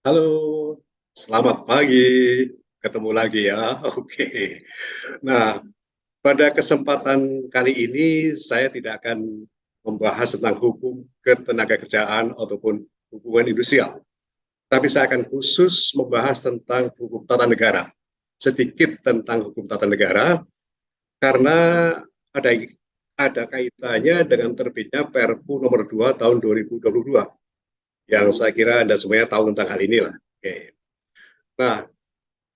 Halo, selamat pagi. Ketemu lagi ya. Oke. Nah, pada kesempatan kali ini saya tidak akan membahas tentang hukum ketenagakerjaan ataupun hubungan industrial, tapi saya akan khusus membahas tentang hukum tata negara. Sedikit tentang hukum tata negara karena ada ada kaitannya dengan terbitnya Perpu nomor 2 tahun 2022 yang saya kira Anda semuanya tahu tentang hal ini lah. Oke. Nah,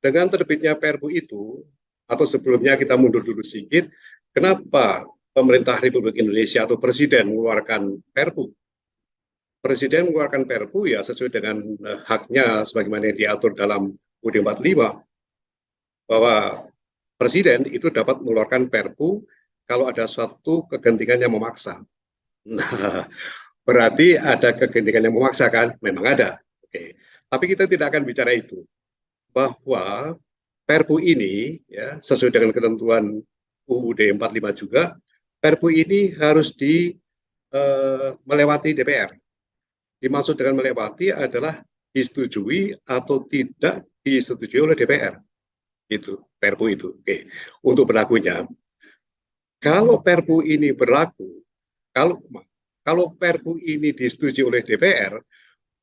dengan terbitnya Perpu itu, atau sebelumnya kita mundur dulu sedikit, kenapa pemerintah Republik Indonesia atau Presiden mengeluarkan Perpu? Presiden mengeluarkan Perpu ya sesuai dengan haknya sebagaimana yang diatur dalam UUD 45 bahwa Presiden itu dapat mengeluarkan Perpu kalau ada suatu kegentingan yang memaksa. Nah, berarti ada kegentingan yang memaksa kan? Memang ada. Oke. Tapi kita tidak akan bicara itu. Bahwa Perpu ini ya sesuai dengan ketentuan UUD 45 juga, Perpu ini harus melewati DPR. Dimaksud dengan melewati adalah disetujui atau tidak disetujui oleh DPR. Itu Perpu itu. Oke. Untuk berlakunya, kalau Perpu ini berlaku, kalau kalau Perpu ini disetujui oleh DPR,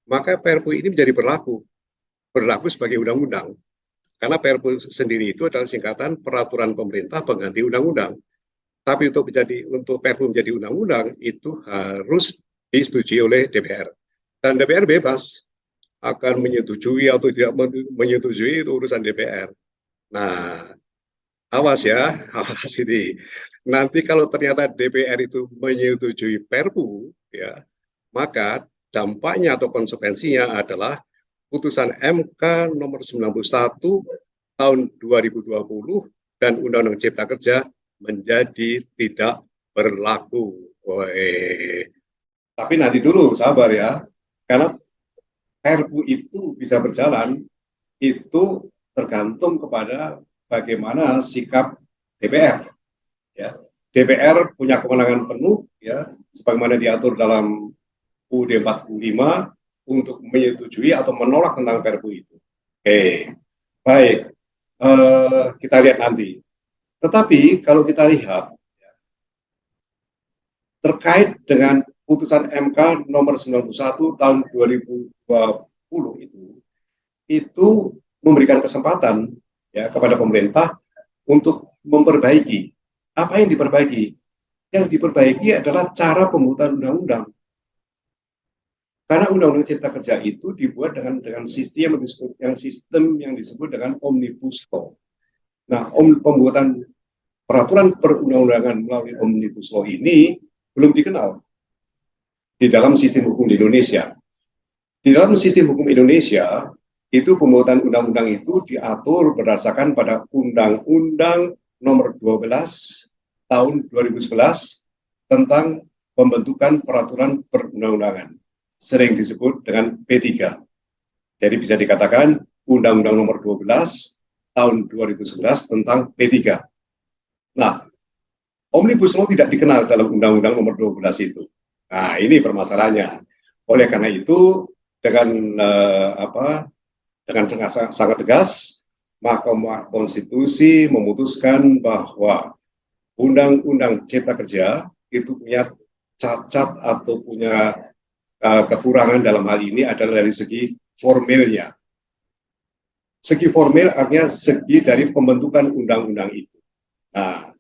maka Perpu ini menjadi berlaku sebagai undang-undang. Karena Perpu sendiri itu adalah singkatan peraturan pemerintah pengganti undang-undang. Tapi untuk Perpu menjadi undang-undang itu harus disetujui oleh DPR. Dan DPR bebas akan menyetujui atau tidak menyetujui itu urusan DPR. Nah, awas ya, awas ini. Nanti kalau ternyata DPR itu menyetujui Perpu, ya, maka dampaknya atau konsekuensinya adalah putusan MK nomor 91 tahun 2020 dan Undang-Undang Cipta Kerja menjadi tidak berlaku. Woy. Tapi nanti dulu sabar ya, karena Perpu itu bisa berjalan itu tergantung kepada bagaimana sikap DPR. Ya, DPR punya kewenangan penuh ya, sebagaimana diatur dalam UUD 45 untuk menyetujui atau menolak tentang Perpu itu. Oke, baik. Kita lihat nanti. Tetapi kalau kita lihat terkait dengan putusan MK nomor 91 tahun 2020 itu memberikan kesempatan ya kepada pemerintah untuk memperbaiki. Apa yang diperbaiki? Yang diperbaiki adalah cara pembuatan undang-undang. Karena Undang-Undang Cipta Kerja itu dibuat dengan sistem yang disebut dengan Omnibus Law. Nah, pembuatan peraturan perundang-undangan melalui Omnibus Law ini belum dikenal di dalam sistem hukum di Indonesia. Di dalam sistem hukum Indonesia, itu pembuatan undang-undang itu diatur berdasarkan pada Undang-Undang nomor 12 tahun 2011 tentang pembentukan peraturan perundang-undangan, sering disebut dengan P3. Jadi bisa dikatakan Undang-Undang nomor 12 tahun 2011 tentang P3. Nah, Omnibus Law tidak dikenal dalam Undang-Undang nomor 12 itu. Nah, ini permasalahannya. Oleh karena itu, dengan dengan sangat tegas, Mahkamah Konstitusi memutuskan bahwa Undang-Undang Cipta Kerja itu punya cacat atau punya kekurangan dalam hal ini adalah dari segi formilnya. Segi formil artinya segi dari pembentukan undang-undang itu. Nah,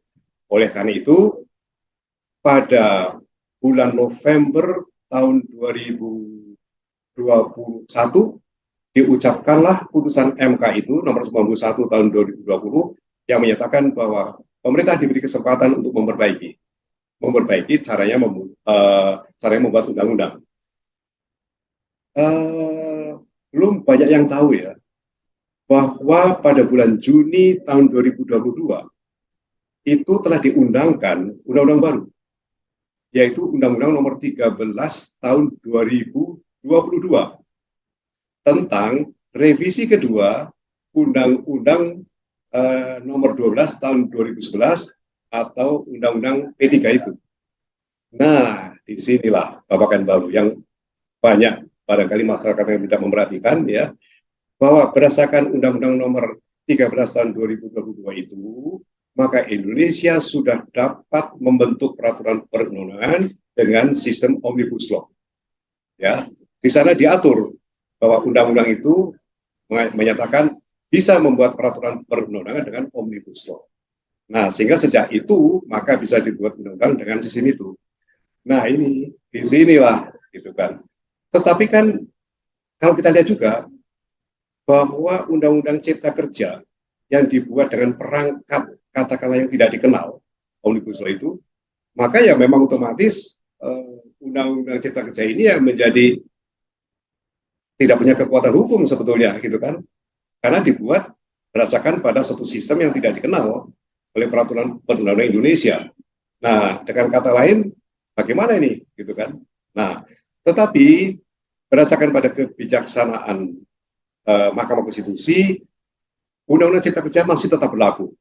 oleh karena itu, pada bulan November tahun 2021 diucapkanlah putusan MK itu nomor 91 tahun 2020 yang menyatakan bahwa pemerintah diberi kesempatan untuk memperbaiki caranya membuat undang-undang. Belum banyak yang tahu ya bahwa pada bulan Juni tahun 2022 itu telah diundangkan undang-undang baru, yaitu Undang-Undang nomor 13 tahun 2022 tentang revisi kedua Undang-Undang nomor 12 tahun 2011 atau Undang-Undang P3 itu. Nah, disinilah babakan baru yang banyak barangkali masyarakat yang tidak memperhatikan ya, bahwa berdasarkan Undang-Undang Nomor 13 tahun 2022 itu, maka Indonesia sudah dapat membentuk peraturan perundang-undangan dengan sistem Omnibus Law. Ya, di sana diatur bahwa undang-undang itu menyatakan bisa membuat peraturan perundang-undangan dengan Omnibus Law. Nah, sehingga sejak itu maka bisa dibuat undang-undang dengan sistem itu. Nah, ini di sinilah gitu kan. Tetapi kan kalau kita lihat juga bahwa Undang-Undang Cipta Kerja yang dibuat dengan perangkat katakanlah yang tidak dikenal, Omnibus Law itu, maka ya memang otomatis Undang-Undang Cipta Kerja ini ya menjadi tidak punya kekuatan hukum sebetulnya gitu kan, karena dibuat berdasarkan pada suatu sistem yang tidak dikenal oleh peraturan perundang-undangan Indonesia. Nah, dengan kata lain, bagaimana ini, gitu kan? Nah, tetapi berdasarkan pada kebijaksanaan Mahkamah Konstitusi, Undang-Undang Cipta Kerja masih tetap berlaku.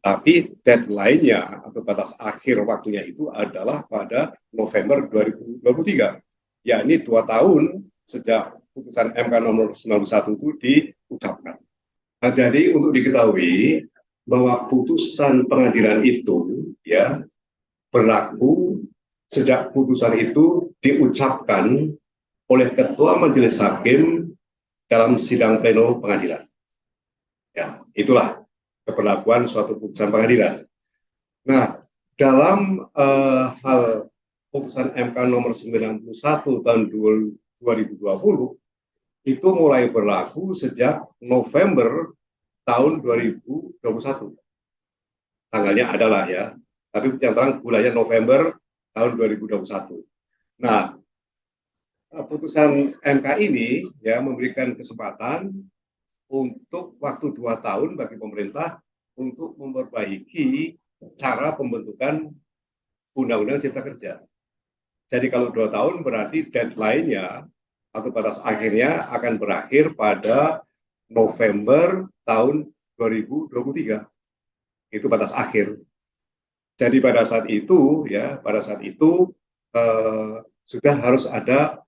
Tapi deadline-nya atau batas akhir waktunya itu adalah pada November 2023, yakni 2 tahun sejak putusan MK nomor 91 itu diucapkan. Nah, jadi untuk diketahui bahwa putusan pengadilan itu ya berlaku sejak putusan itu diucapkan oleh Ketua Majelis Hakim dalam sidang pleno pengadilan. Ya, itulah keberlakuan suatu putusan pengadilan. Nah, dalam hal putusan MK nomor 91 tahun 2020 itu mulai berlaku sejak November tahun 2021. Tanggalnya adalah ya, tapi yang terang bulannya November tahun 2021. Nah, putusan MK ini ya memberikan kesempatan untuk waktu 2 tahun bagi pemerintah untuk memperbaiki cara pembentukan Undang-Undang Cipta Kerja. Jadi kalau 2 tahun berarti deadline-nya atau batas akhirnya akan berakhir pada November tahun 2023. Itu batas akhir. Jadi pada saat itu ya, sudah harus ada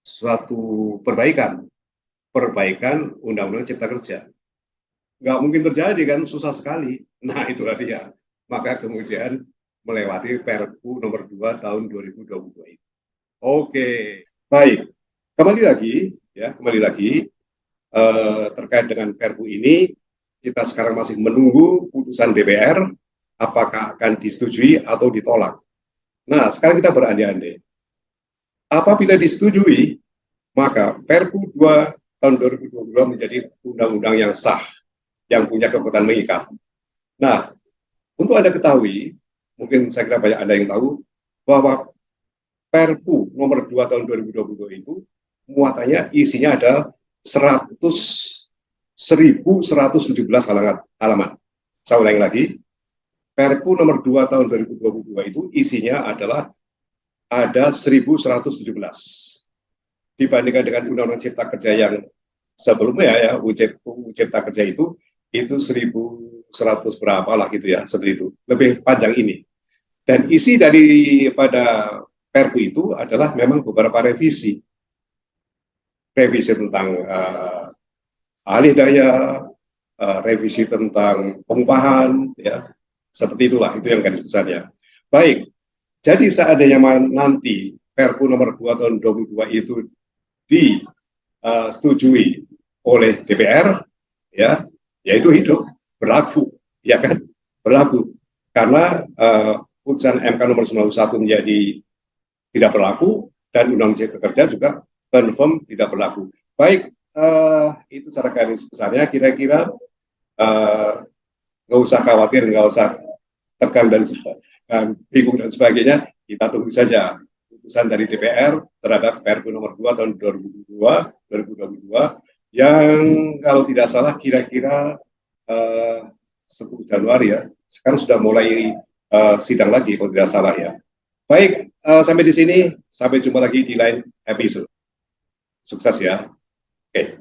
suatu perbaikan Undang-Undang Cipta Kerja. Nggak mungkin terjadi kan, susah sekali. Nah itulah dia. Maka kemudian melewati Perpu nomor 2 tahun 2022 itu. Oke, baik. Kembali lagi terkait dengan Perpu ini, kita sekarang masih menunggu putusan DPR apakah akan disetujui atau ditolak. Nah, sekarang kita berandai-andai. Apabila disetujui, maka Perpu 2 tahun 2022 menjadi undang-undang yang sah, yang punya kekuatan mengikat. Nah, untuk Anda ketahui, mungkin saya kira banyak Anda yang tahu, bahwa Perpu nomor 2 tahun 2022 itu muatannya isinya ada 1.117 halaman. Saya ulangi lagi, Perpu nomor 2 tahun 2022 itu isinya adalah ada 1.117. Dibandingkan dengan Undang-Undang Cipta Kerja yang sebelumnya ya, UU Cipta Kerja itu 1.100 berapa lah gitu ya, seperti itu. Lebih panjang ini. Dan isi daripada Perpu itu adalah memang beberapa revisi. Revisi tentang alih daya, revisi tentang pengupahan, ya seperti itulah, itu yang garis besarnya. Baik, jadi seandainya nanti Perpu nomor 2 tahun 2022 itu disetujui oleh DPR, ya itu hidup, berlaku, ya kan, berlaku. Karena putusan MK nomor 91 menjadi tidak berlaku dan Undang-Undang Cipta Kerja juga confirm tidak berlaku. Baik, itu secara garis besarnya. Kira-kira nggak usah khawatir, nggak usah tegang dan bingung dan sebagainya. Kita tunggu saja putusan dari DPR terhadap Perpu nomor 2 tahun 2022 yang kalau tidak salah kira-kira 10 Januari ya. Sekarang sudah mulai sidang lagi kalau tidak salah ya. Baik, sampai di sini. Sampai jumpa lagi di lain episode. Sukses ya. Oke.